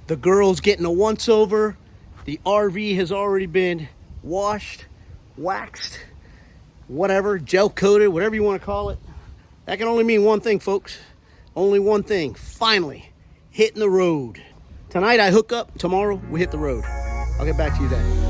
The girl's getting a once-over. The RV has already been washed, waxed, whatever, gel-coated, whatever you want to call it. That can only mean one thing, folks. Only one thing. Finally, hitting the road. Tonight I hook up. Tomorrow we hit the road. I'll get back to you then.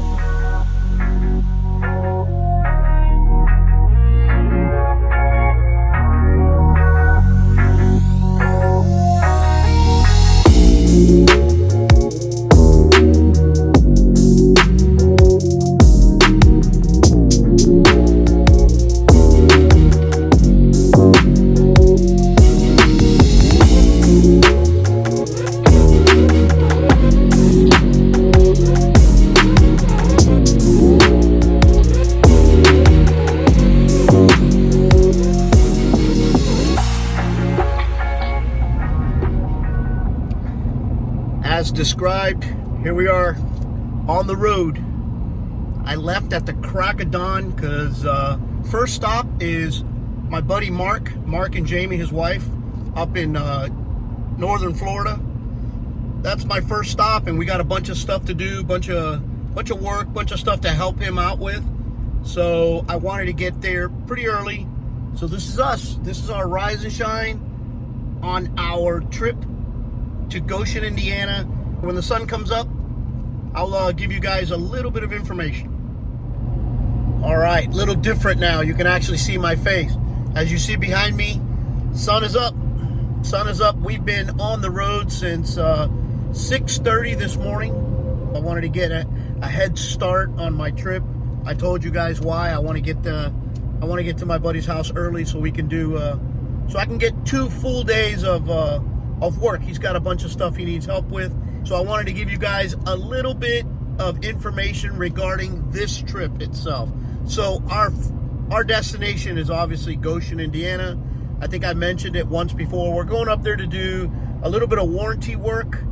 As described, here we are on the road. I left at the crack of dawn because first stop is my buddy Mark and Jamie, his wife, up in northern Florida. That's my first stop, and we got a bunch of stuff to do, bunch of work, bunch of stuff to help him out with. So I wanted to get there pretty early. So this is us. This is our rise and shine on our trip to Goshen, Indiana. When the sun comes up, I'll give you guys a little bit of information. All right, little different now. You can actually see my face. As you see behind me, sun is up. Sun is up. We've been on the road since 6:30 this morning. I wanted to get a head start on my trip. I told you guys why. I want to get to my buddy's house early so we can do so I can get 2 full days of work. He's got a bunch of stuff he needs help with. So I wanted to give you guys a little bit of information regarding this trip itself. So our destination is obviously Goshen, Indiana. I think I mentioned it once before. We're going up there to do a little bit of warranty work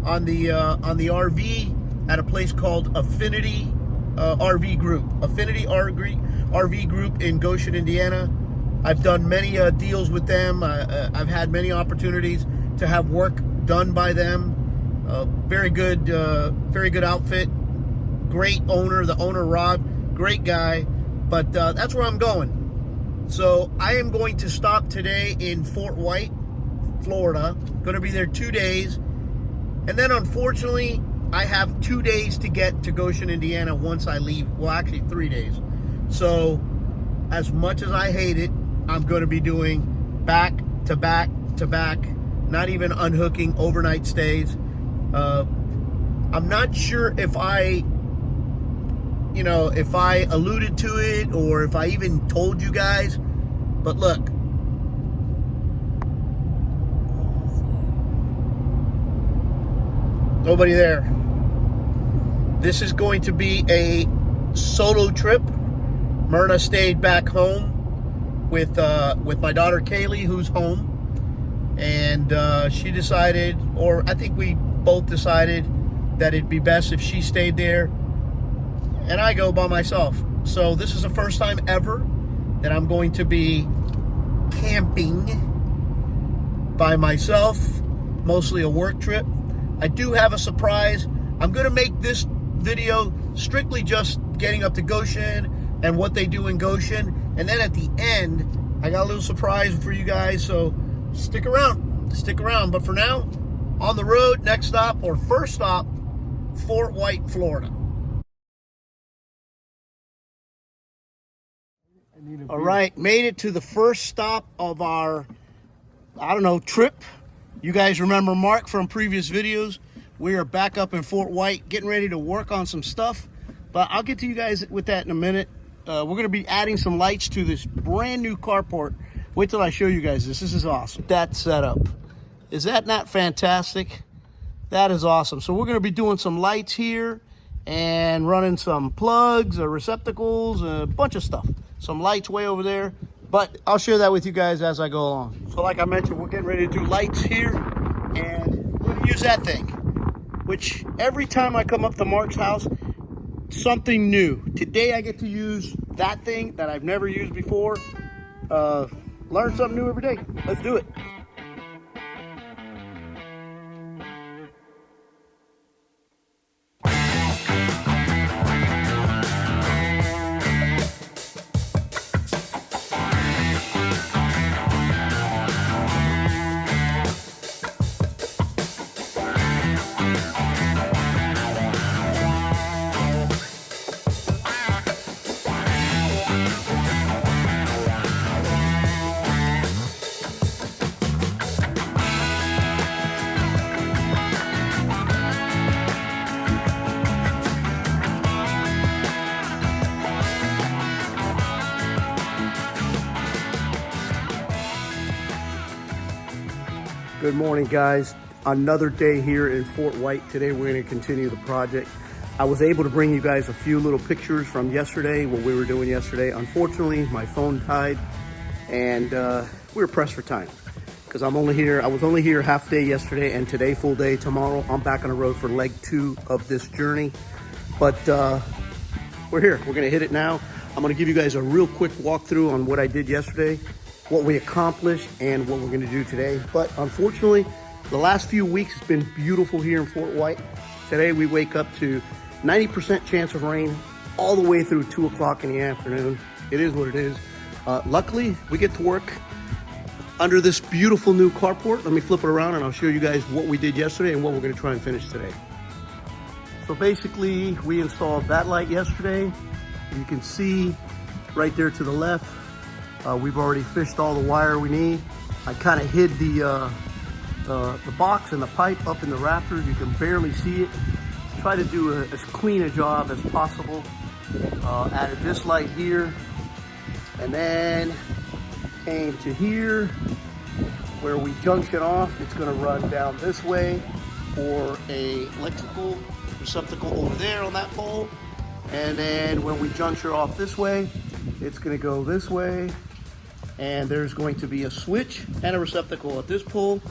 on the RV at a place called Affinity RV Group. Affinity RV Group in Goshen, Indiana. I've done many deals with them. I've had many opportunities to have work done by them. Very good outfit. Great owner. The owner, Rob, great guy. But that's where I'm going. So I am going to stop today in Fort White, Florida. Going to be there 2 days. And then unfortunately, I have 2 days to get to Goshen, Indiana once I leave. Well, actually 3 days. So as much as I hate it, I'm going to be doing back to back to back, not even unhooking, overnight stays. I'm not sure if I alluded to it or if I even told you guys, but look, nobody there. This is going to be a solo trip. Myrna stayed back home with my daughter Kaylee, who's home, and she decided, or I think we both decided, that it'd be best if she stayed there and I go by myself. So this is the first time ever that I'm going to be camping by myself, mostly a work trip. I do have a surprise. I'm going to make this video strictly just getting up to Goshen and what they do in Goshen. And then at the end, I got a little surprise for you guys. So stick around. But for now, on the road, next stop, or first stop, Fort White, Florida. All right, made it to the first stop of our, trip. You guys remember Mark from previous videos. We are back up in Fort White, getting ready to work on some stuff. But I'll get to you guys with that in a minute. We're going to be adding some lights to this brand new carport. Wait till I show you guys this. This is awesome. That setup. Is that not fantastic? That is awesome. So we're going to be doing some lights here and running some plugs, receptacles, a bunch of stuff. Some lights way over there. But I'll share that with you guys as I go along. So like I mentioned, we're getting ready to do lights here. And we're going to use that thing, which every time I come up to Mark's house, something new. Today I get to use that thing that I've never used before. Learn something new every day. Let's do it. Good morning, guys. Another day here in Fort White. Today we're going to continue the project. I was able to bring you guys a few little pictures from yesterday, what we were doing yesterday. Unfortunately, my phone died and we were pressed for time because I was only here half day yesterday and today full day. Tomorrow I'm back on the road for leg 2 of this journey. But we're here. We're going to hit it now. I'm going to give you guys a real quick walkthrough on what I did yesterday, what we accomplished, and what we're going to do today. But unfortunately, the last few weeks has been beautiful here in Fort White. Today we wake up to 90% chance of rain all the way through 2 o'clock in the afternoon. It is what it is. Luckily, we get to work under this beautiful new carport. Let me flip it around and I'll show you guys what we did yesterday and what we're going to try and finish today. So basically, we installed that light yesterday. You can see right there to the left, we've already fished all the wire we need. I kind of hid the box and the pipe up in the rafters. You can barely see it. Try to do as clean a job as possible. Added this light here, and then came to here where we junction off. It's going to run down this way for a electrical receptacle over there on that pole, and then when we juncture off this way, it's going to go this way, and there's going to be a switch and a receptacle at this pole.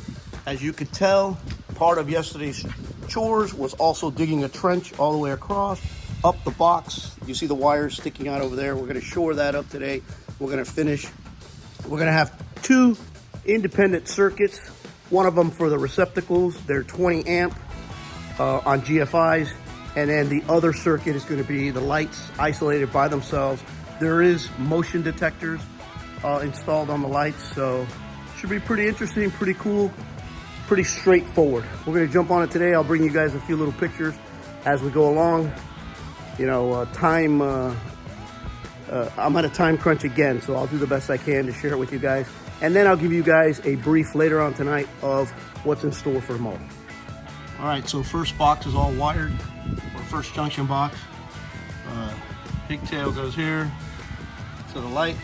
As you could tell, part of yesterday's chores was also digging a trench all the way across, up the box. You see the wires sticking out over there. We're going to shore that up today. We're going to finish. We're going to have 2 independent circuits, one of them for the receptacles. They're 20 amp on GFIs, and then the other circuit is going to be the lights isolated by themselves. There is motion detectors installed on the lights, so should be pretty interesting, pretty cool, pretty straightforward. We're going to jump on it today. I'll bring you guys a few little pictures as we go along. You know, I'm at a time crunch again, so I'll do the best I can to share it with you guys. And then I'll give you guys a brief later on tonight of what's in store for tomorrow. All right, so first box is all wired, or first junction box. Pigtail goes here to the light.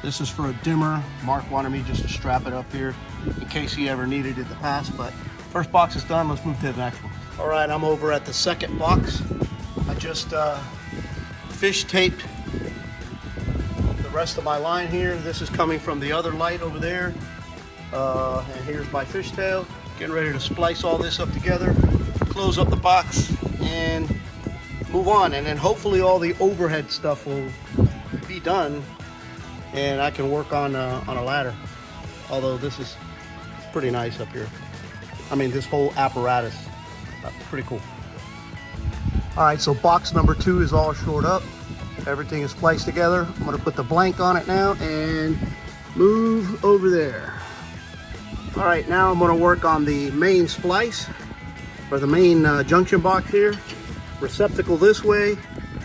This is for a dimmer. Mark wanted me just to strap it up here in case he ever needed it in the past, but first box is done. Let's move to the next one. All right, I'm over at the second box. I just fish taped the rest of my line here. This is coming from the other light over there. And here's my fishtail. Getting ready to splice all this up together, close up the box, and move on. And then hopefully all the overhead stuff will be done, and I can work on a ladder. Although this is pretty nice up here. I mean, this whole apparatus, pretty cool. All right, so box number 2 is all shored up. Everything is spliced together. I'm gonna put the blank on it now and move over there. All right, now I'm gonna work on the main splice, or the main junction box here. Receptacle this way,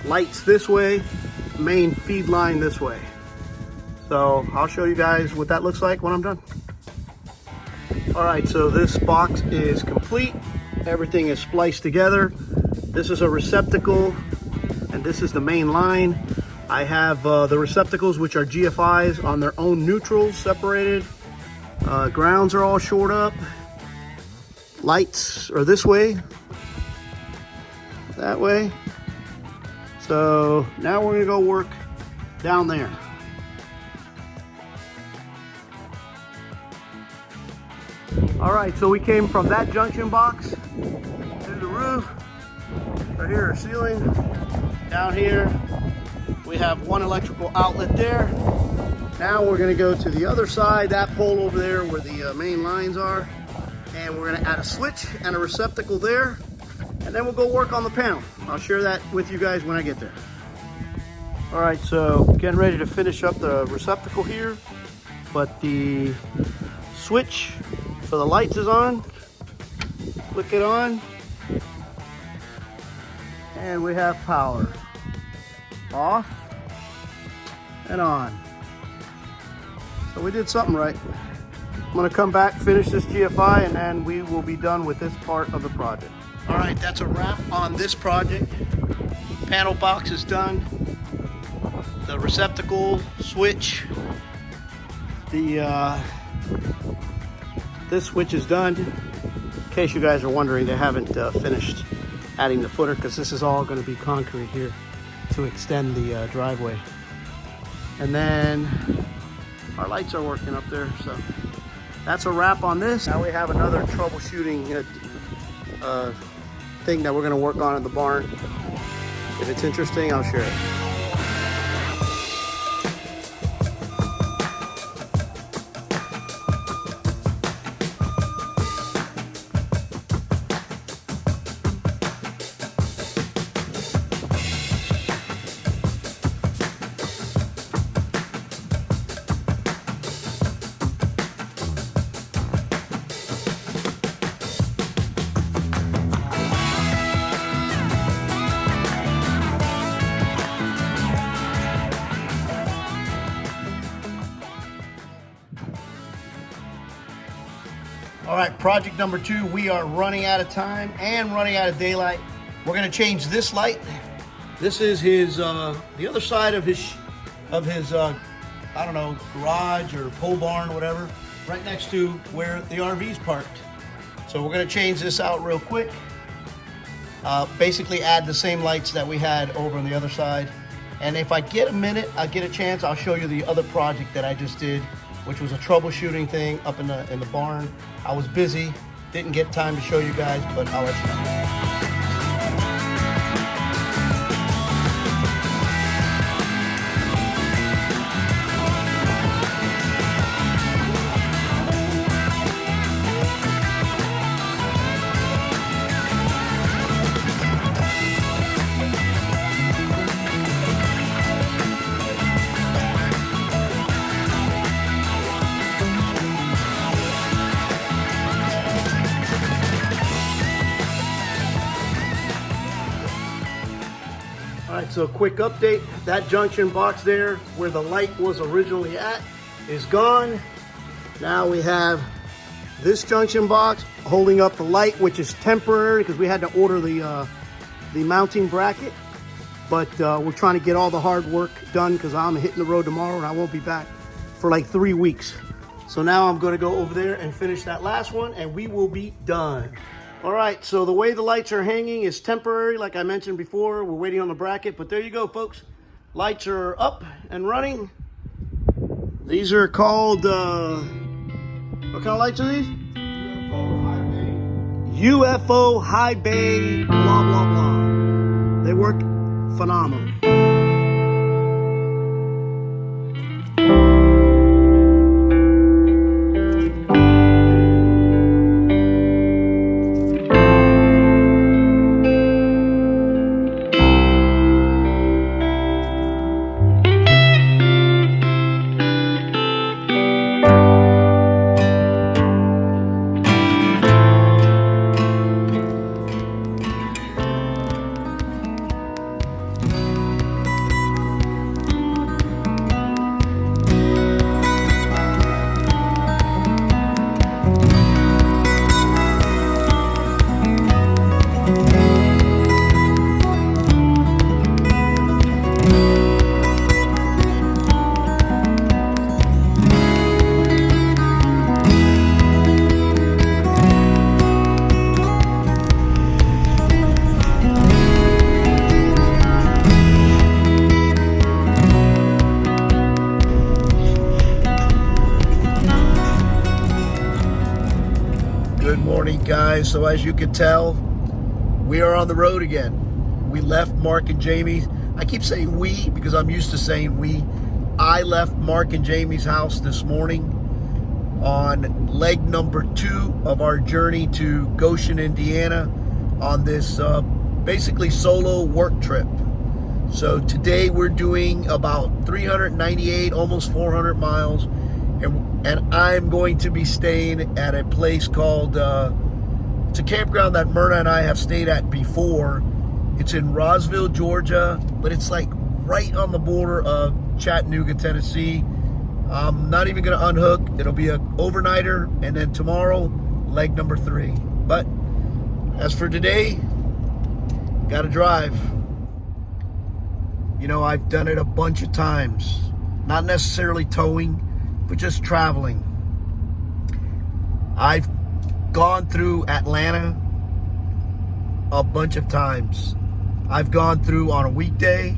lights this way, main feed line this way. So I'll show you guys what that looks like when I'm done. All right, so this box is complete. Everything is spliced together. This is a receptacle, and this is the main line. I have the receptacles, which are GFIs, on their own neutrals, separated. Grounds are all shored up. Lights are this way, that way. So now we're gonna go work down there. All right, so we came from that junction box to the roof. Right here, our ceiling. Down here, we have one electrical outlet there. Now we're gonna go to the other side, that pole over there where the main lines are. And we're gonna add a switch and a receptacle there. And then we'll go work on the panel. I'll share that with you guys when I get there. All right, so getting ready to finish up the receptacle here. But the switch for the lights is on. Click it on. And we have power. Off and on. So we did something right. I'm gonna come back, finish this GFI, and then we will be done with this part of the project. All right, that's a wrap on this project. Panel box is done. The receptacle, switch, the this switch is done. In case you guys are wondering, they haven't finished adding the footer because this is all going to be concrete here to extend the driveway. And then our lights are working up there, so that's a wrap on this. Now we have another troubleshooting thing that we're going to work on in the barn. If it's interesting, I'll share it. All right, project number 2. We are running out of time and running out of daylight. We're gonna change this light. This is his, the other side of his, I don't know, garage or pole barn or whatever, right next to where the RV's parked. So we're gonna change this out real quick. Basically add the same lights that we had over on the other side. And if I get a minute, I get a chance, I'll show you the other project that I just did, which was a troubleshooting thing up in the barn. I was busy, didn't get time to show you guys, but I'll let you know. All right, so quick update. That junction box there where the light was originally at is gone. Now we have this junction box holding up the light, which is temporary because we had to order the mounting bracket. But we're trying to get all the hard work done because I'm hitting the road tomorrow and I won't be back for like 3 weeks. So now I'm gonna go over there and finish that last one and we will be done. All right, so the way the lights are hanging is temporary, like I mentioned before. We're waiting on the bracket, but there you go, folks. Lights are up and running. These are called, what kind of lights are these? UFO High Bay, blah, blah, blah. They work phenomenal. Guys, so as you can tell, we are on the road again. We left Mark and Jamie. I keep saying we because I'm used to saying we. I left Mark and Jamie's house this morning on leg number 2 of our journey to Goshen, Indiana on this basically solo work trip. So today we're doing about 398, almost 400 miles, and I'm going to be staying at a place called it's a campground that Myrna and I have stayed at before. It's in Roseville, Georgia, but it's like right on the border of Chattanooga, Tennessee. I'm not even gonna unhook. It'll be an overnighter, and then tomorrow, leg number 3. But as for today, gotta drive. You know, I've done it a bunch of times. Not necessarily towing, but just traveling. I've gone through Atlanta a bunch of times. I've gone through on a weekday,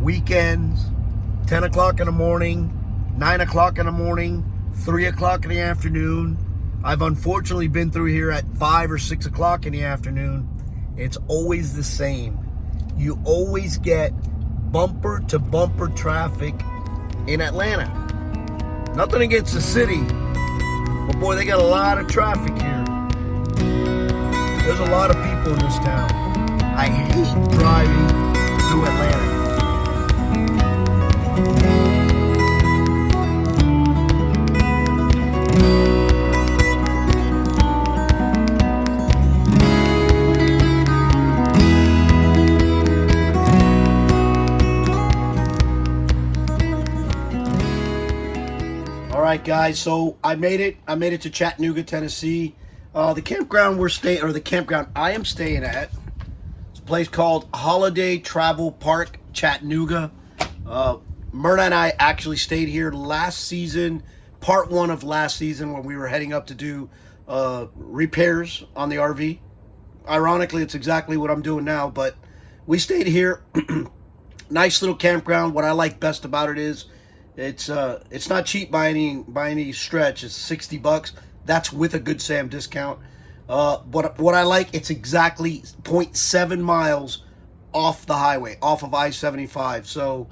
weekends, 10 o'clock in the morning, 9 o'clock in the morning, 3 o'clock in the afternoon. I've unfortunately been through here at 5 or 6 o'clock in the afternoon. It's always the same. You always get bumper to bumper traffic in Atlanta. Nothing against the city, but boy, they got a lot of traffic here. There's a lot of people in this town. I hate driving through Atlanta. All right, guys. So I made it. I made it to Chattanooga, Tennessee. The campground I am staying at, it's a place called Holiday Travel Park, Chattanooga. Myrna and I actually stayed here last season, part one of last season, when we were heading up to do repairs on the RV. Ironically, it's exactly what I'm doing now, but we stayed here. Nice little campground. What I like best about it is it's not cheap by any stretch. It's $60. That's with a Good Sam discount. But what I like, it's exactly 0.7 miles off the highway, off of I-75. So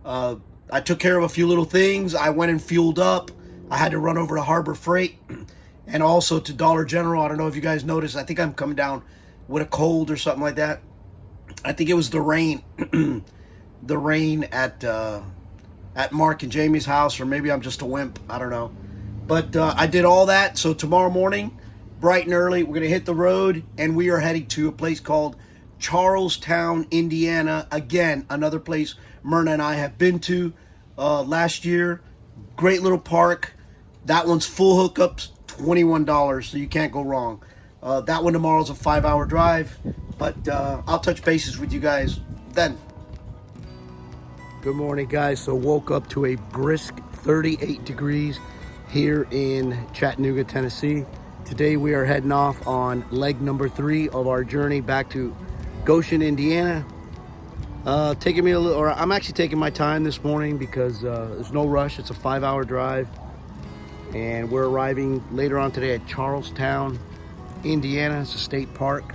I took care of a few little things. I went and fueled up. I had to run over to Harbor Freight and also to Dollar General. I don't know if you guys noticed. I think I'm coming down with a cold or something like that. I think it was the rain, the rain at Mark and Jamie's house, or maybe I'm just a wimp. I don't know. But I did all that. So tomorrow morning, bright and early, we're going to hit the road, and we are heading to a place called Charlestown, Indiana. Again, another place Myrna and I have been to last year. Great little park. That one's full hookups, $21, so you can't go wrong. That one tomorrow's a 5-hour drive, but I'll touch bases with you guys then. Good morning, guys. So woke up to a brisk 38 degrees here in Chattanooga, Tennessee. Today we are heading off on leg number 3 of our journey back to Goshen, Indiana. Taking me I'm actually taking my time this morning because there's no rush. It's a 5-hour drive, and we're arriving later on today at Charlestown, Indiana. It's a state park,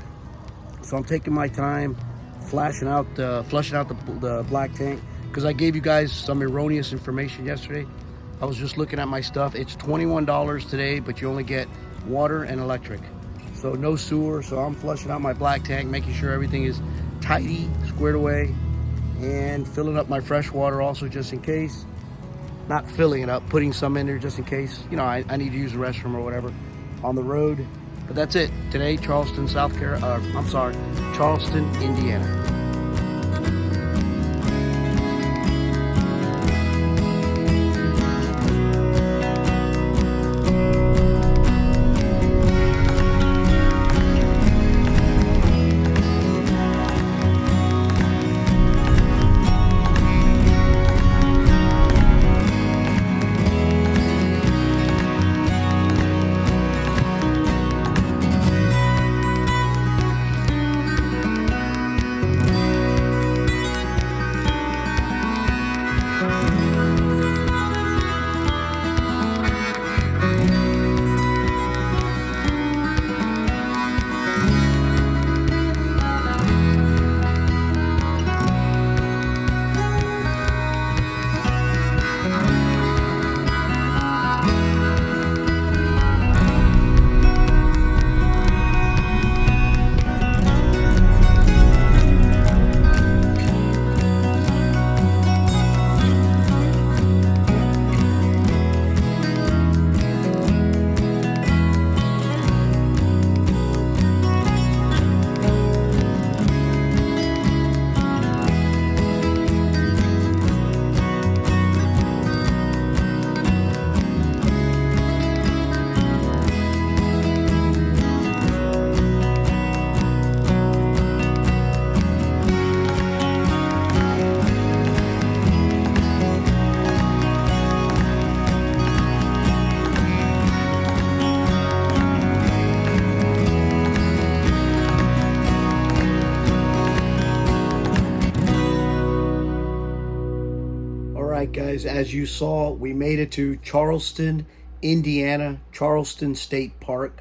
so I'm taking my time, flushing out the black tank, because I gave you guys some erroneous information yesterday. I was just looking at my stuff. It's $21 today, but you only get water and electric. So no sewer, so I'm flushing out my black tank, making sure everything is tidy, squared away, and filling up my fresh water also just in case. Not filling it up, putting some in there just in case, you know, I need to use the restroom or whatever on the road. But that's it. Today, Charleston, Charleston, Indiana. right, guys, as you saw, we made it to Charleston, Indiana, Charleston State Park.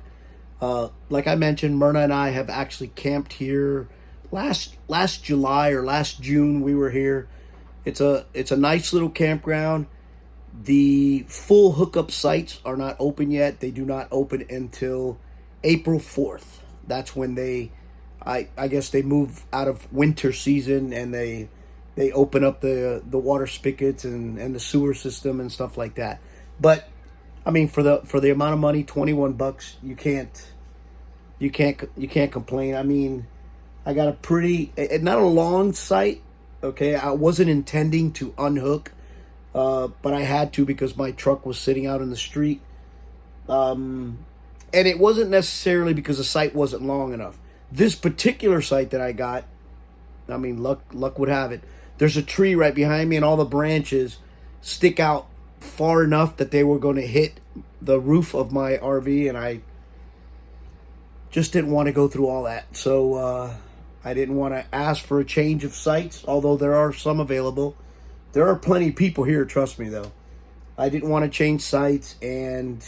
Like I mentioned, Myrna and I have actually camped here last July or last June. We were here. It's a nice little campground. The full hookup sites are not open yet. They do not open until April 4th. That's when I guess they move out of winter season, and they open up the water spigots and the sewer system and stuff like that. But I mean, for the amount of money, $21, you can't complain. I mean, I got a pretty, not a long site. Okay, I wasn't intending to unhook, but I had to because my truck was sitting out in the street. And it wasn't necessarily because the site wasn't long enough. This particular site that I got, I mean, luck would have it. There's a tree right behind me, and all the branches stick out far enough that they were going to hit the roof of my RV, and I just didn't want to go through all that. So I didn't want to ask for a change of sites, although there are some available. There are plenty of people here, trust me, though. I didn't want to change sites, and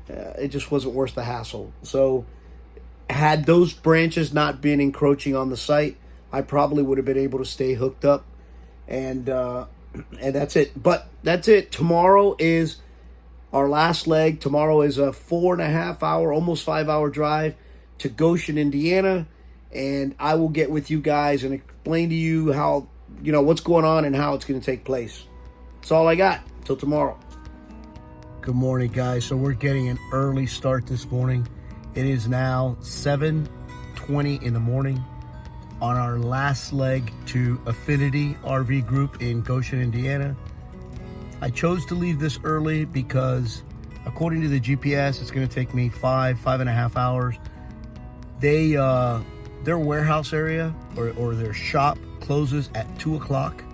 it just wasn't worth the hassle. So had those branches not been encroaching on the site, I probably would have been able to stay hooked up, and that's it. But that's it. Tomorrow is our last leg. Tomorrow is a 4.5 hour, almost 5 hour drive to Goshen, Indiana, and I will get with you guys and explain to you how, what's going on and how it's going to take place. That's all I got. Till tomorrow. Good morning, guys. So we're getting an early start this morning. It is now 7:20 in the morning on our last leg to Affinity RV Group in Goshen, Indiana. I chose to leave this early because, according to the GPS, it's going to take me 5.5 hours. Their warehouse area or their shop closes at 2 o'clock.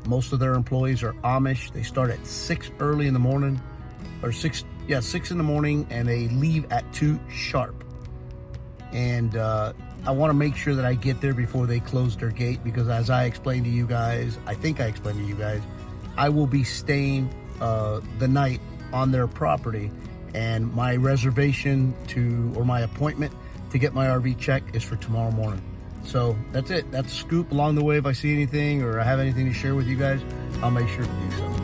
Most of their employees are Amish. They start at 6 early in the morning, or 6 in the morning, and they leave at 2 sharp. And I want to make sure that I get there before they close their gate, because as I explained to you guys, I will be staying the night on their property, and my reservation or my appointment to get my RV checked is for tomorrow morning. So that's it. That's a scoop. Along the way, if I see anything or I have anything to share with you guys, I'll make sure to do so.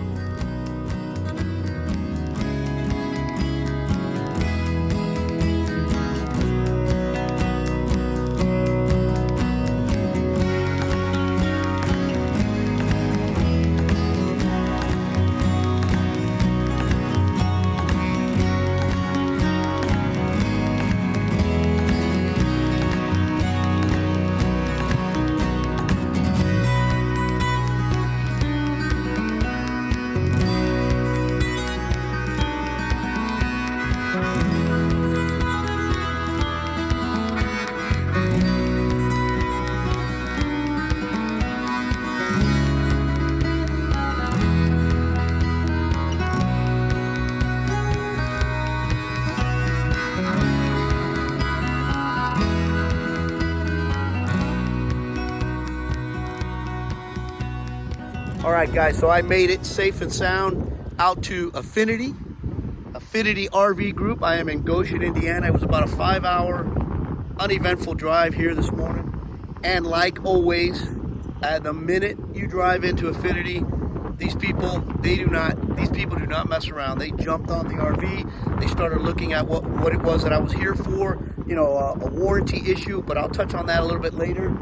All right, guys, so I made it safe and sound out to Affinity RV Group. I am in Goshen, Indiana. It was about a 5 hour uneventful drive here this morning. And like always, at the minute you drive into Affinity, these people do not mess around. They jumped on the RV. They started looking at what it was that I was here for, a warranty issue, but I'll touch on that a little bit later.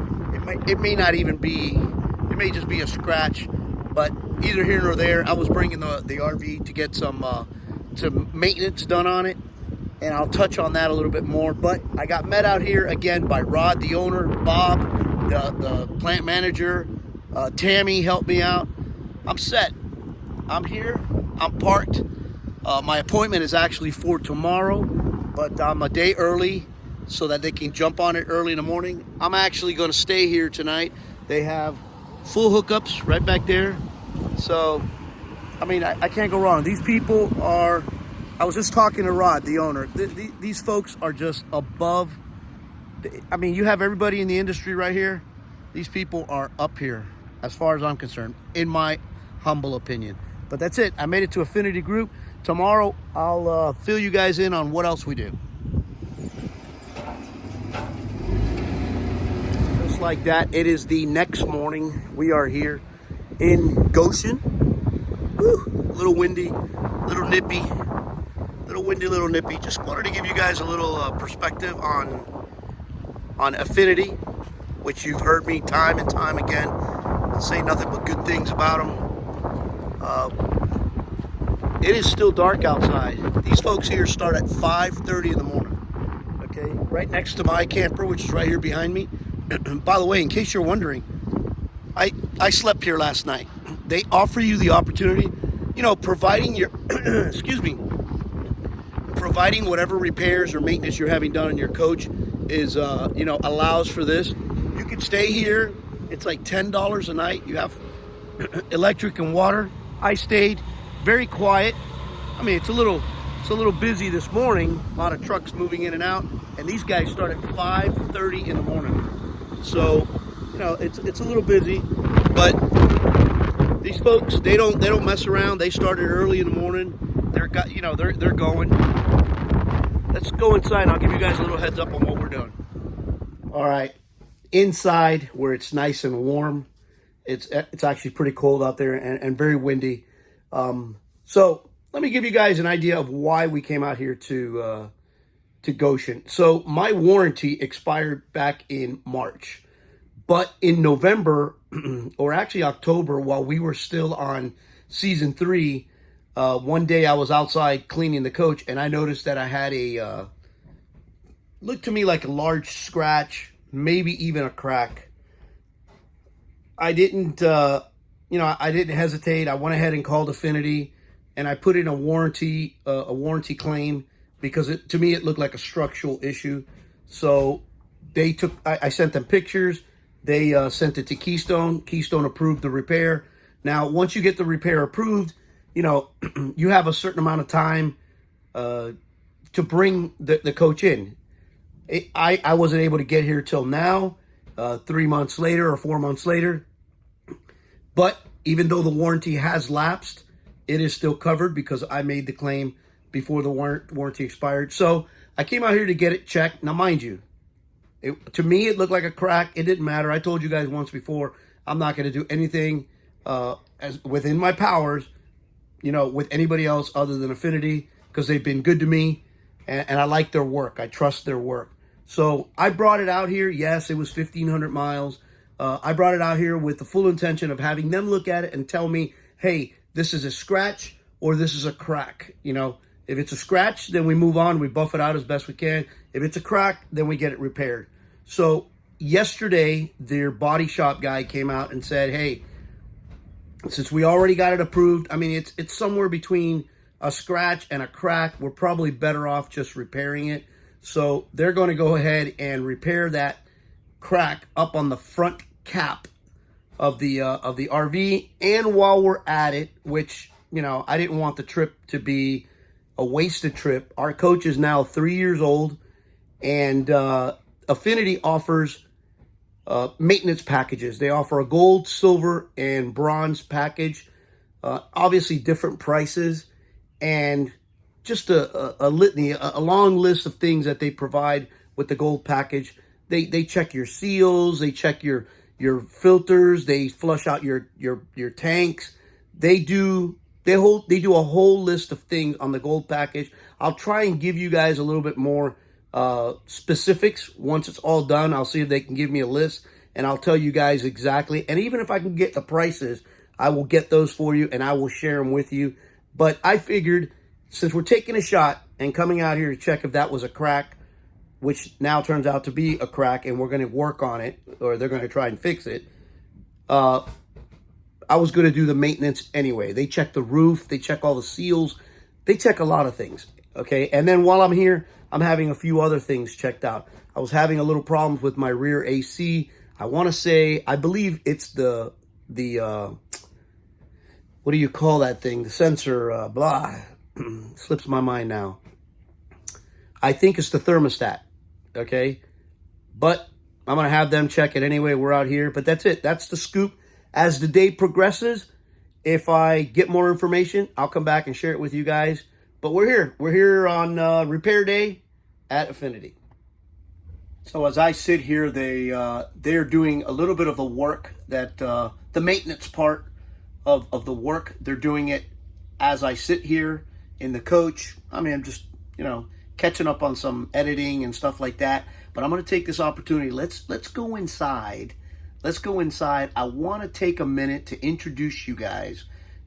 It may not even be, it may just be a scratch. But either here nor there, I was bringing the RV to get some maintenance done on it, and I'll touch on that a little bit more. But I got met out here again by Rod, the owner, Bob, the plant manager, Tammy helped me out. I'm set. I'm here. I'm parked. My appointment is actually for tomorrow, but I'm a day early so that they can jump on it early in the morning. I'm actually going to stay here tonight. They have full hookups right back there. So, I mean, I can't go wrong. These people are, I was just talking to Rod, the owner. These folks are just above. I mean, you have everybody in the industry right here. These people are up here, as far as I'm concerned, in my humble opinion. But that's it. I made it to Affinity Group. Tomorrow, I'll fill you guys in on what else we do. Just like that, it is the next morning. We are here in Goshen. Woo, little windy, little nippy. Little windy, little nippy. Just wanted to give you guys a little perspective on Affinity, which you've heard me time and time again say nothing but good things about them. It is still dark outside. These folks here start at 5:30 in the morning. Okay, right next to my camper, which is right here behind me. By the way, in case you're wondering, I slept here last night. They offer you the opportunity, providing your excuse me, providing whatever repairs or maintenance you're having done on your coach is allows for this. You can stay here. It's like $10 a night. You have electric and water. I stayed. Very quiet. I mean, it's a little busy this morning. A lot of trucks moving in and out, and these guys start at 5:30 in the morning. So, it's a little busy, but these folks, they don't mess around. They started early in the morning. They're going. Let's go inside. I'll give you guys a little heads up on what we're doing. All right, inside where it's nice and warm. It's actually pretty cold out there and very windy. So let me give you guys an idea of why we came out here to Goshen. So my warranty expired back in March, but in November or actually October, while we were still on season 3, one day I was outside cleaning the coach and I noticed that I had looked to me like a large scratch, maybe even a crack. I didn't hesitate. I went ahead and called Affinity, and I put in a warranty claim because to me it looked like a structural issue. So I sent them pictures. They sent it to Keystone. Keystone approved the repair. Now, once you get the repair approved, you have a certain amount of time to bring the coach in. I wasn't able to get here till now. 3 months later or 4 months later. But even though the warranty has lapsed, it is still covered because I made the claim before the warranty expired. So I came out here to get it checked. Now, mind you, to me, it looked like a crack. It didn't matter. I told you guys once before, I'm not going to do anything as within my powers, with anybody else other than Affinity because they've been good to me and I like their work. I trust their work. So I brought it out here. Yes, it was 1,500 miles. I brought it out here with the full intention of having them look at it and tell me, hey, this is a scratch or this is a crack. If it's a scratch, then we move on. We buff it out as best we can. If it's a crack, then we get it repaired. So yesterday, their body shop guy came out and said, hey, since we already got it approved, I mean, it's somewhere between a scratch and a crack. We're probably better off just repairing it. So they're going to go ahead and repair that crack up on the front cap of the RV. And while we're at it, which, I didn't want the trip to be a wasted trip. Our coach is now 3 years old, and Affinity offers maintenance packages. They offer a gold, silver, and bronze package. Obviously different prices, and just a litany, a long list of things that they provide with the gold package. They check your seals, they check your filters, they flush out your tanks. They do a whole list of things on the gold package. I'll try and give you guys a little bit more specifics once it's all done. I'll see if they can give me a list, and I'll tell you guys exactly. And even if I can get the prices, I will get those for you and I will share them with you. But I figured, since we're taking a shot and coming out here to check if that was a crack, which now turns out to be a crack, and we're going to work on it, or they're going to try and fix it, I was going to do the maintenance anyway. They check the roof. They check all the seals. They check a lot of things, okay? And then while I'm here, I'm having a few other things checked out. I was having a little problems with my rear AC. I want to say, I believe it's the what do you call that thing? The sensor, slips my mind now. I think it's the thermostat, okay? But I'm going to have them check it anyway. We're out here, but that's it. That's the scoop. As the day progresses, If I get more information, I'll come back and share it with you guys. But we're here. We're here on repair day at Affinity. So as I sit here, they're doing a little bit of the work that the maintenance part of the work. They're doing it as I sit here in the coach. I mean, I'm just, catching up on some editing and stuff like that. But I'm going to take this opportunity. Let's go inside. Let's go inside. I want to take a minute to introduce you guys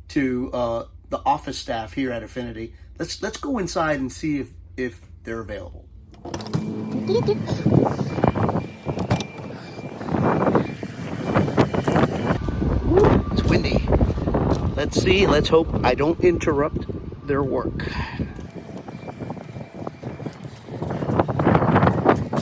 to the office staff here at Affinity. Let's go inside and see if they're available. It's windy. Let's see. Let's hope I don't interrupt their work.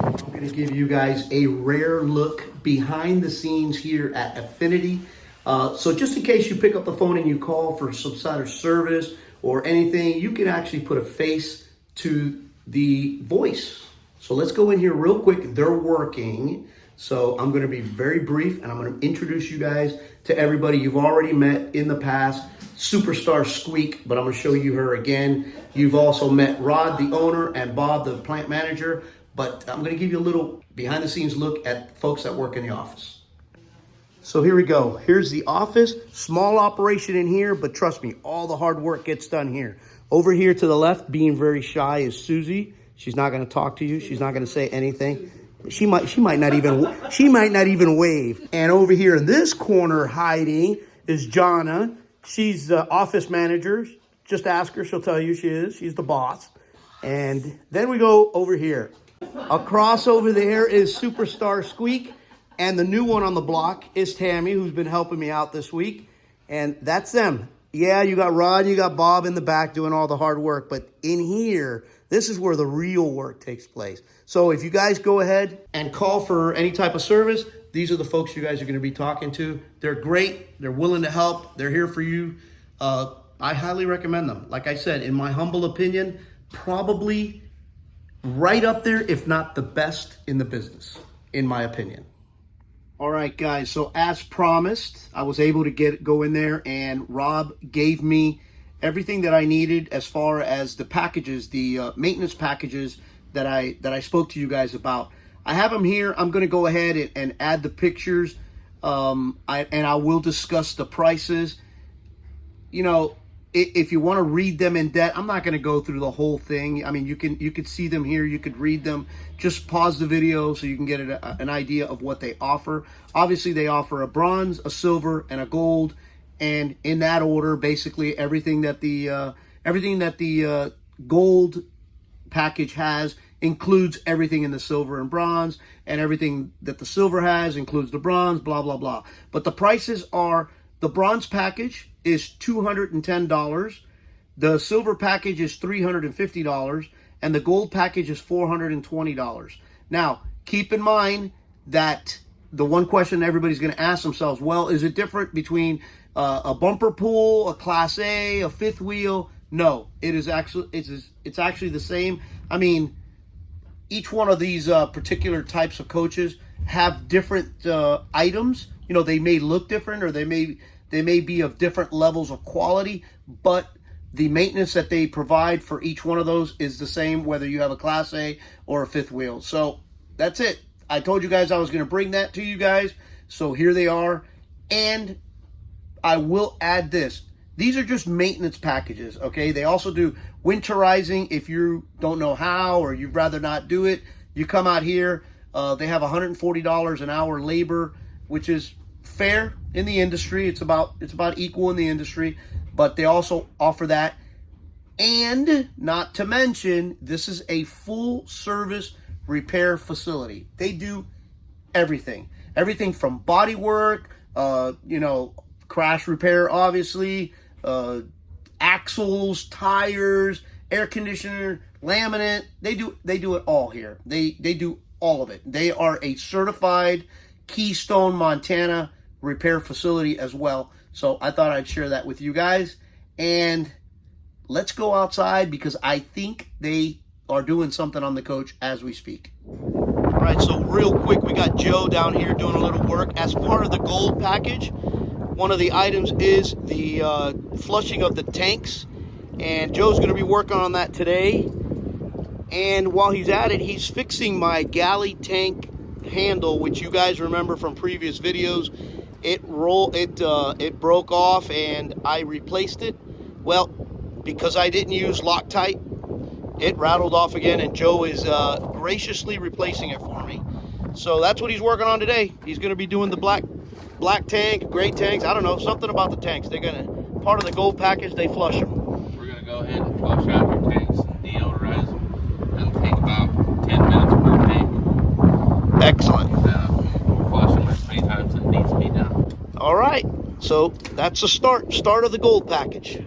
I'm going to give you guys a rare look behind the scenes here at Affinity. So just in case you pick up the phone and you call for some sort of service or anything, you can actually put a face to the voice. So let's go in here real quick. They're working. So I'm going to be very brief and I'm going to introduce you guys to everybody you've already met in the past. Superstar Squeak, but I'm going to show you her again. You've also met Rod, the owner, and Bob, the plant manager. But I'm going to give you a little behind the scenes look at folks that work in the office. So here we go. Here's the office. Small operation in here, but trust me, all the hard work gets done here. Over here to the left, being very shy, is Susie. She's not going to talk to you. She's not going to say anything. She might not even wave. And over here in this corner hiding is Jonna. She's the office manager. Just ask her, she'll tell you she is. She's the boss. And then we go over here. Across over there is Superstar Squeak. And the new one on the block is Tammy, who's been helping me out this week. And that's them. Yeah, you got Rod, you got Bob in the back doing all the hard work. But in here, this is where the real work takes place. So if you guys go ahead and call for any type of service, these are the folks you guys are going to be talking to. They're great. They're willing to help. They're here for you. I highly recommend them. Like I said, in my humble opinion, probably right up there, if not the best in the business, in my opinion. All right, guys, so as promised, I was able to go in there, and Rob gave me everything that I needed as far as the packages, the maintenance packages that I spoke to you guys about. I have them here. I'm going to go ahead and add the pictures, and I will discuss the prices. If you want to read them in depth, I'm not going to go through the whole thing. I mean, you could see them here. You could read them. Just pause the video so you can get an idea of what they offer. Obviously, they offer a bronze, a silver, and a gold. And in that order, basically everything that the gold package has includes everything in the silver and bronze, and everything that the silver has includes the bronze, blah, blah, blah. But the prices are, the bronze package is $210, the silver package is $350, and the gold package is $420. Now, keep in mind that the one question everybody's going to ask themselves, well, is it different between a bumper pull, a Class A fifth wheel? No, it's actually the same. I mean, each one of these particular types of coaches have different items. They may look different, or they may be of different levels of quality, but the maintenance that they provide for each one of those is the same, whether you have a Class A or a fifth wheel. So that's it. I told you guys I was going to bring that to you guys. So here they are. And I will add this. These are just maintenance packages, okay? They also do winterizing. If you don't know how, or you'd rather not do it, you come out here. They have $140 an hour labor, which is fair in the industry. It's about equal in the industry, but they also offer that. And not to mention, this is a full service repair facility. They do everything from body work, crash repair, obviously, axles, tires, air conditioner, laminate. They do it all here. They do all of it. They are a certified Keystone, Montana repair facility as well. So I thought I'd share that with you guys. And let's go outside, because I think they are doing something on the coach as we speak. All right, so real quick, we got Joe down here doing a little work as part of the gold package. one of the items is the flushing of the tanks, and Joe's going to be working on that today. And while he's at it, he's fixing my galley tank handle, which you guys remember from previous videos. It broke off, and I replaced it. Well, because I didn't use Loctite, it rattled off again, and Joe is graciously replacing it for me. So that's what he's working on today. He's going to be doing the black tank, gray tanks. I don't know, something about the tanks. They're going to, part of the gold package, they flush them. We're going to go ahead and flush out your tanks and deodorize them. It'll take about 10 minutes per tank. Excellent. We'll flush them as many times as it needs to be done. All right, so that's the start of the gold package.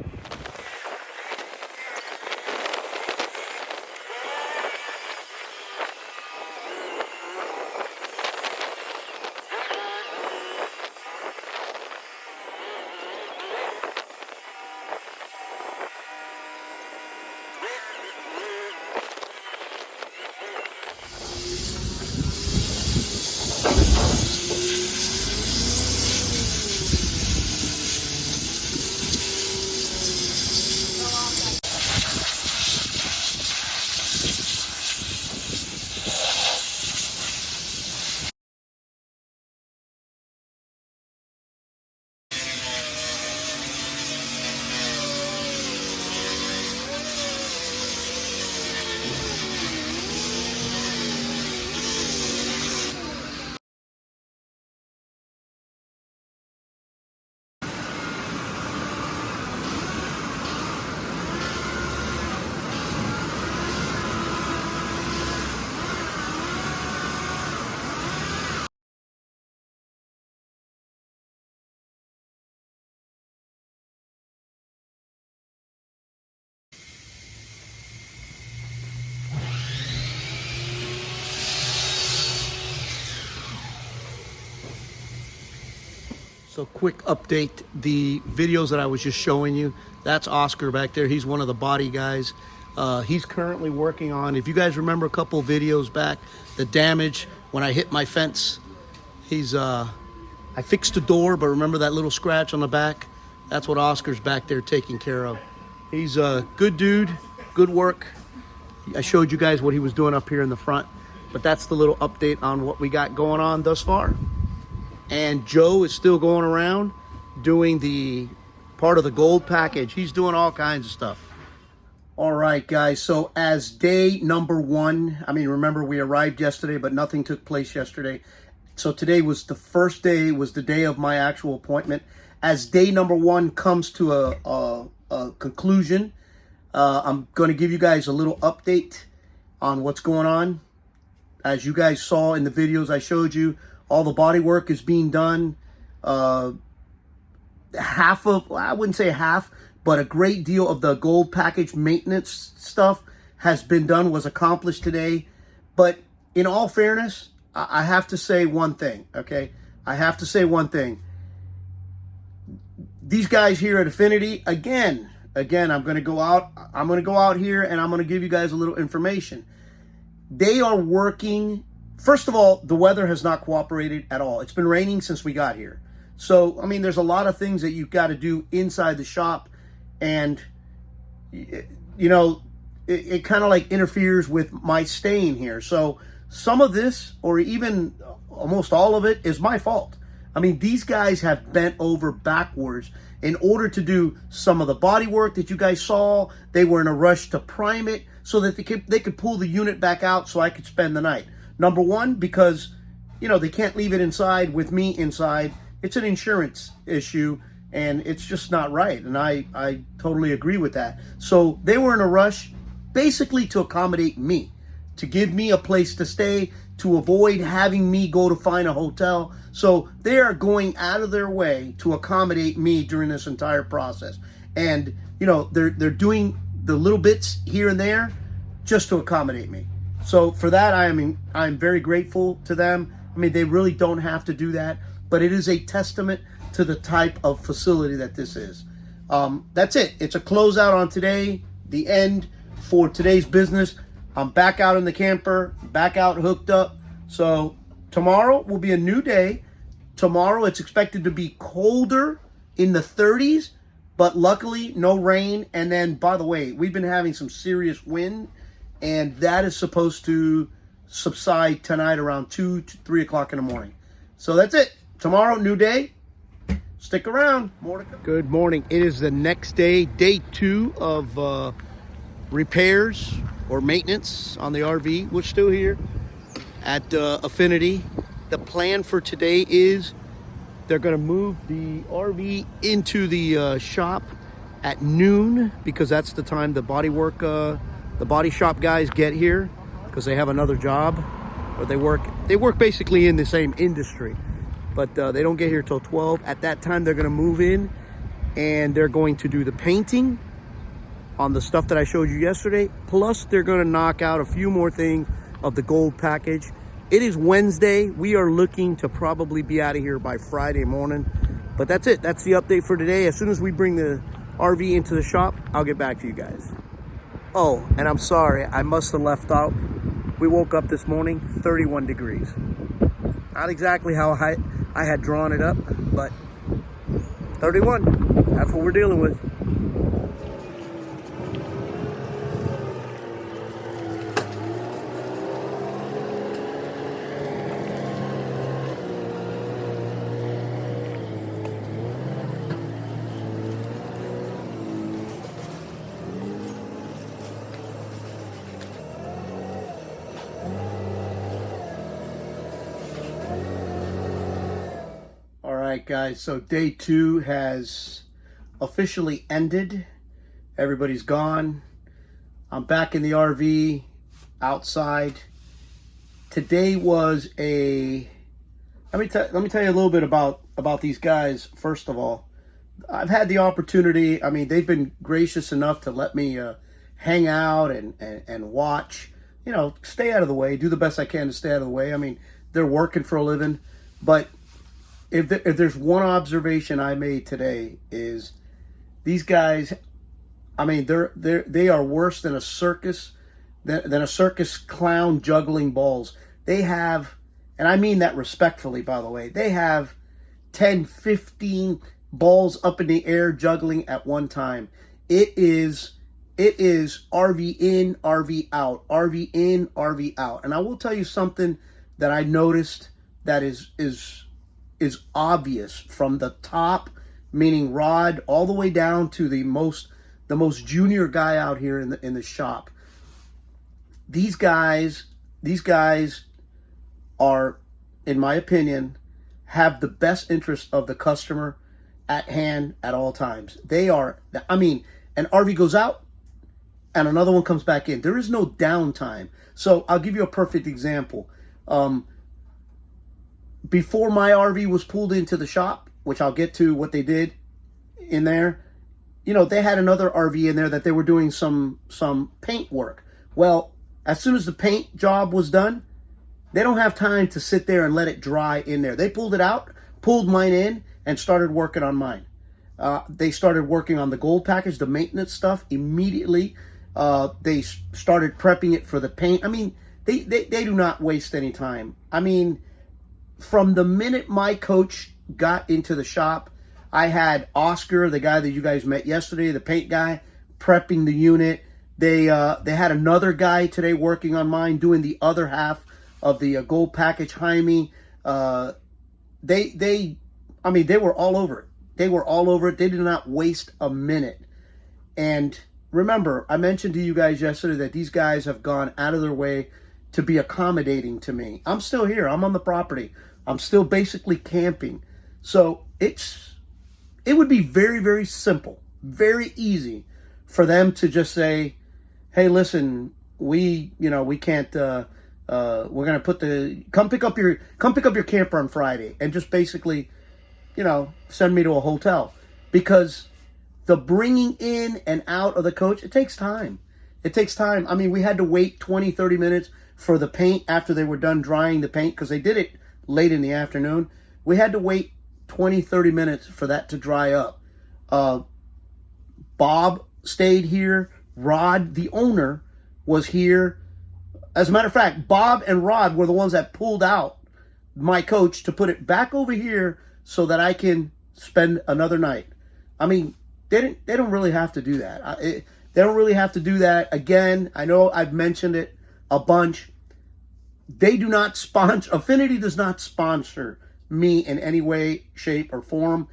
So quick update, the videos that I was just showing you, that's Oscar back there. He's one of the body guys. He's currently working on, if you guys remember a couple videos back, the damage when I hit my fence. I fixed the door, but remember that little scratch on the back? That's what Oscar's back there taking care of. He's a good dude, good work. I showed you guys what he was doing up here in the front, but that's the little update on what we got going on thus far. And Joe is still going around doing the part of the gold package. He's doing all kinds of stuff. All right, guys. So as day number 1, I mean, remember we arrived yesterday, but nothing took place yesterday. So today was the first day, was the day of my actual appointment. As day number 1 comes to a conclusion, I'm going to give you guys a little update on what's going on. As you guys saw in the videos I showed you, all the body work is being done. Half of, I wouldn't say half, but a great deal of the gold package maintenance stuff has been done, was accomplished today. But in all fairness, I have to say one thing, okay? I have to say one thing. These guys here at Affinity, again, I'm going to go out here and I'm going to give you guys a little information. They are working. First of all, the weather has not cooperated at all. It's been raining since we got here. So, I mean, there's a lot of things that you've got to do inside the shop. And, you know, it kind of like interferes with my staying here. So some of this, or even almost all of it, is my fault. I mean, these guys have bent over backwards in order to do some of the body work that you guys saw. They were in a rush to prime it so that they could pull the unit back out so I could spend the night. Number one, because, you know, they can't leave it inside with me inside. It's an insurance issue, and it's just not right. And I totally agree with that. So they were in a rush basically to accommodate me, to give me a place to stay, to avoid having me go to find a hotel. So they are going out of their way to accommodate me during this entire process. And, you know, they're doing the little bits here and there just to accommodate me. So for that, I'm very grateful to them. I mean, they really don't have to do that, but it is a testament to the type of facility that this is. That's it. It's a closeout on today, the end for today's business. I'm back out in the camper, back out hooked up. So tomorrow will be a new day. Tomorrow it's expected to be colder in the 30s, but luckily no rain. And then, by the way, we've been having some serious wind, and that is supposed to subside tonight around 2 to 3 o'clock in the morning. So that's it. Tomorrow, new day. Stick around. More to come. Good morning. It is the next day, day 2 of repairs or maintenance on the RV. We're still here at Affinity. The plan for today is they're going to move the RV into the shop at noon, because that's the time the body shop guys get here, because they have another job, or they work basically in the same industry, but they don't get here till 12. At that time, they're going to move in, and they're going to do the painting on the stuff that I showed you yesterday. Plus, they're going to knock out a few more things of the gold package. It is Wednesday. We are looking to probably be out of here by Friday morning. But that's it. That's the update for today. As soon as we bring the RV into the shop, I'll get back to you guys. Oh, and I'm sorry. I must have left out. We woke up this morning, 31 degrees. Not exactly how I had drawn it up, but 31. That's what we're dealing with. All right, guys, so day 2 has officially ended. Everybody's gone. I'm back in the RV outside. Today was let me tell you a little bit about these guys. First of all, I've had the opportunity. I mean, they've been gracious enough to let me hang out and watch, stay out of the way, do the best I can to stay out of the way. I mean, they're working for a living, but if there's one observation I made today, is these guys, I mean, they are worse than a circus clown juggling balls. They have, and I mean that respectfully, by the way, they have 10, 15 balls up in the air juggling at one time. It is RV in, RV out, RV in, RV out. And I will tell you something that I noticed that is obvious from the top, meaning Rod, all the way down to the most junior guy out here in the shop. These guys are, in my opinion, have the best interest of the customer at hand at all times. They are, I mean, an RV goes out and another one comes back in. There is no downtime. So I'll give you a perfect example. Before my RV was pulled into the shop, which I'll get to what they did in there, they had another RV in there that they were doing some paint work. Well, as soon as the paint job was done, they don't have time to sit there and let it dry in there. They pulled it out, pulled mine in, and started working on mine. They started working on the gold package, the maintenance stuff immediately. They started prepping it for the paint. I mean, they do not waste any time. I mean, from the minute my coach got into the shop, I had Oscar, the guy that you guys met yesterday, the paint guy, prepping the unit. They had another guy today working on mine, doing the other half of the gold package Jaime. They were all over it. They were all over it. They did not waste a minute. And remember, I mentioned to you guys yesterday that these guys have gone out of their way to be accommodating to me. I'm still here. I'm on the property. I'm still basically camping. So it would be very, very simple, very easy for them to just say, hey, listen, we can't, we're going to come pick up your camper on Friday, and just basically, send me to a hotel. Because the bringing in and out of the coach, it takes time. It takes time. I mean, we had to wait 20, 30 minutes for the paint after they were done drying the paint, because they did it late in the afternoon. We had to wait 20, 30 minutes for that to dry up. Bob stayed here. Rod, the owner, was here. As a matter of fact, Bob and Rod were the ones that pulled out my coach to put it back over here so that I can spend another night. I mean, they don't really have to do that. They don't really have to do that. Again, I know I've mentioned it a bunch. They do not sponsor, Affinity does not sponsor me in any way, shape, or form.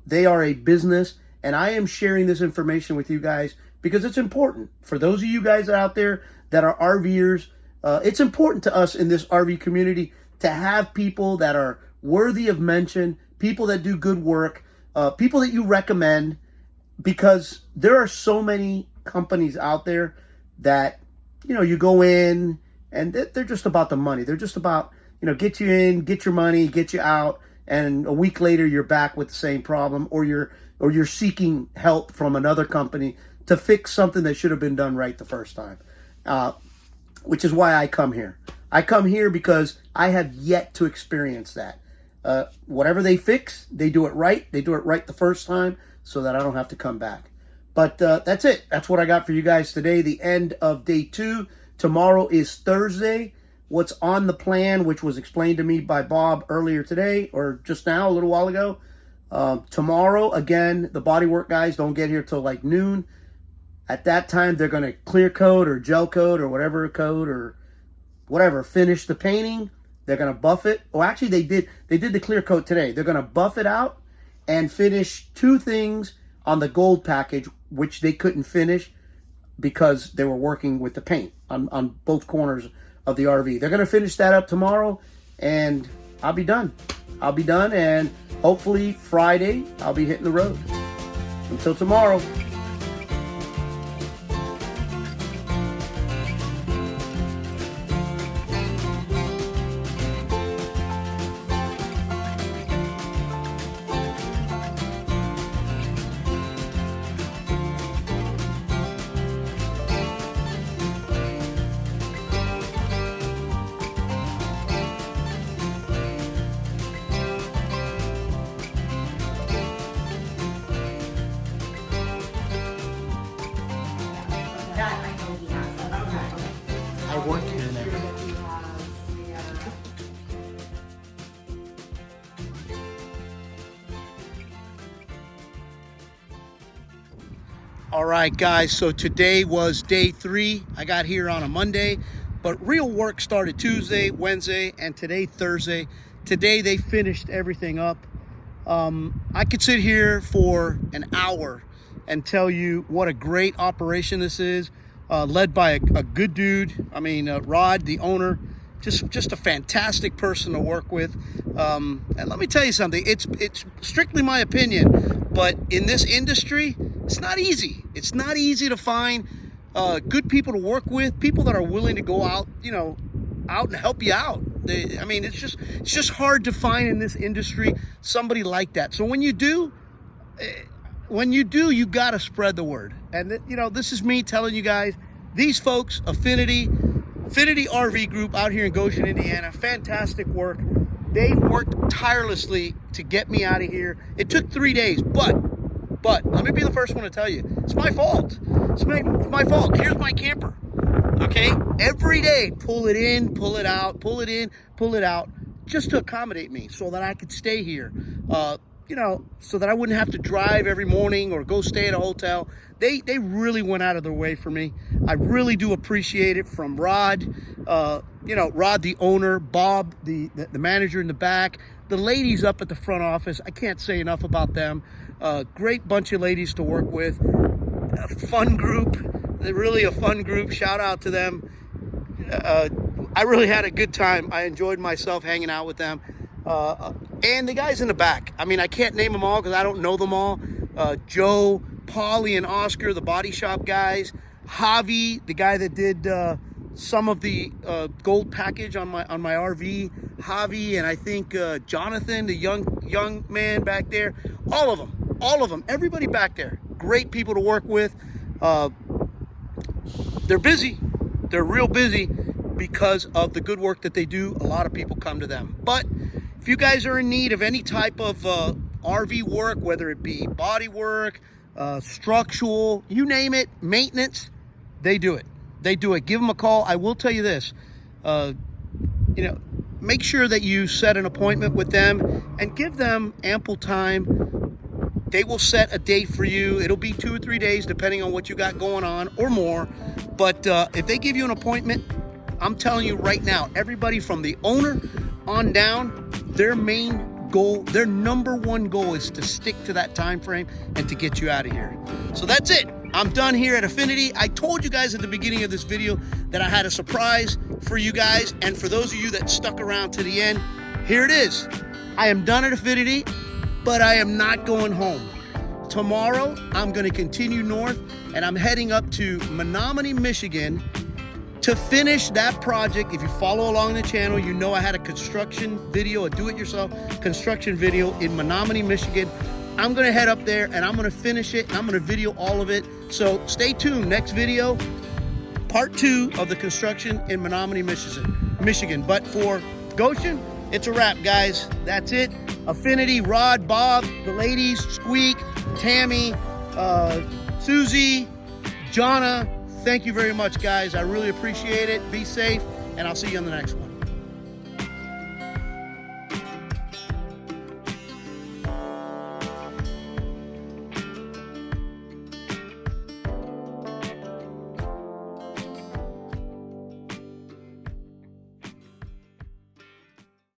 They are a business, and I am sharing this information with you guys because it's important. For those of you guys out there that are RVers, it's important to us in this RV community to have people that are worthy of mention, people that do good work, people that you recommend, because there are so many companies out there that, you know, you go in and they're just about the money. They're just about, you know, get you in, get your money, get you out, and a week later you're back with the same problem, or you're seeking help from another company to fix something that should have been done right the first time. Which is why I come here. I come here because I have yet to experience that. Whatever they fix, they do it right. They do it right the first time so that I don't have to come back. But that's it. That's what I got for you guys today. The end of day 2. Tomorrow is Thursday. What's on the plan, which was explained to me by Bob earlier today, or just now, a little while ago. Tomorrow, again, the bodywork guys don't get here till like noon. At that time, they're going to clear coat or gel coat or whatever coat or whatever, finish the painting. They're going to buff it. Oh, actually, they did the clear coat today. They're going to buff it out and finish 2 things on the gold package, which they couldn't finish because they were working with the paint on both corners of the RV. They're going to finish that up tomorrow, and I'll be done. I'll be done, and hopefully Friday, I'll be hitting the road. Until tomorrow. That I know he has. Okay. I work here now. He has, yeah. All right, guys, so today was day 3. I got here on a Monday, but real work started Tuesday, Wednesday, and today, Thursday. Today, they finished everything up. I could sit here for an hour and tell you what a great operation this is, led by a good dude. I mean, Rod, the owner, just a fantastic person to work with. And let me tell you something, it's strictly my opinion, but in this industry, it's not easy. It's not easy to find good people to work with, people that are willing to go out, you know, out and help you out. I mean, it's just hard to find in this industry somebody like that. So when you do, you got to spread the word. And, you know, this is me telling you guys, these folks, Affinity RV Group out here in Goshen, Indiana, fantastic work. They worked tirelessly to get me out of here. It took 3 days, but let me be the first one to tell you, it's my fault. It's my fault. Here's my camper. Okay? Every day, pull it in, pull it out, pull it in, pull it out, just to accommodate me so that I could stay here. You know, so that I wouldn't have to drive every morning or go stay at a hotel. They really went out of their way for me. I really do appreciate it from Rod, you know, Rod, the owner, Bob, the manager in the back, the ladies up at the front office. I can't say enough about them. Great bunch of ladies to work with. A fun group. They're really a fun group. Shout out to them. I really had a good time. I enjoyed myself hanging out with them. And the guys in the back. I mean, I can't name them all because I don't know them all. Joe, Paulie, and Oscar, the body shop guys. Javi, the guy that did some of the gold package on my RV. Javi, and I think Jonathan, the young man back there. All of them. Everybody back there. Great people to work with. They're busy. They're real busy because of the good work that they do. A lot of people come to them. But if you guys are in need of any type of RV work, whether it be body work, structural, you name it, maintenance, they do it. They do it. Give them a call. I will tell you this, you know, make sure that you set an appointment with them and give them ample time. They will set a date for you. It'll be 2 or 3 days depending on what you got going on or more. But if they give you an appointment, I'm telling you right now, everybody from the owner on down, their main goal, their number one goal is to stick to that time frame and to get you out of here. So that's it. I'm done here at Affinity. I told you guys at the beginning of this video that I had a surprise for you guys, and for those of you that stuck around to the end, here it is. I am done at Affinity, but I am not going home. Tomorrow, I'm going to continue north, and I'm heading up to Menominee, Michigan to finish that project. If you follow along the channel, you know I had a construction video, a do-it-yourself construction video in Menominee, Michigan. I'm gonna head up there and I'm gonna finish it and I'm gonna video all of it. So stay tuned, next video, part 2 of the construction in Menominee, Michigan. But for Goshen, it's a wrap, guys. That's it. Affinity, Rod, Bob, the ladies, Squeak, Tammy, Susie, Jonna, thank you very much, guys. I really appreciate it. Be safe, and I'll see you on the next one.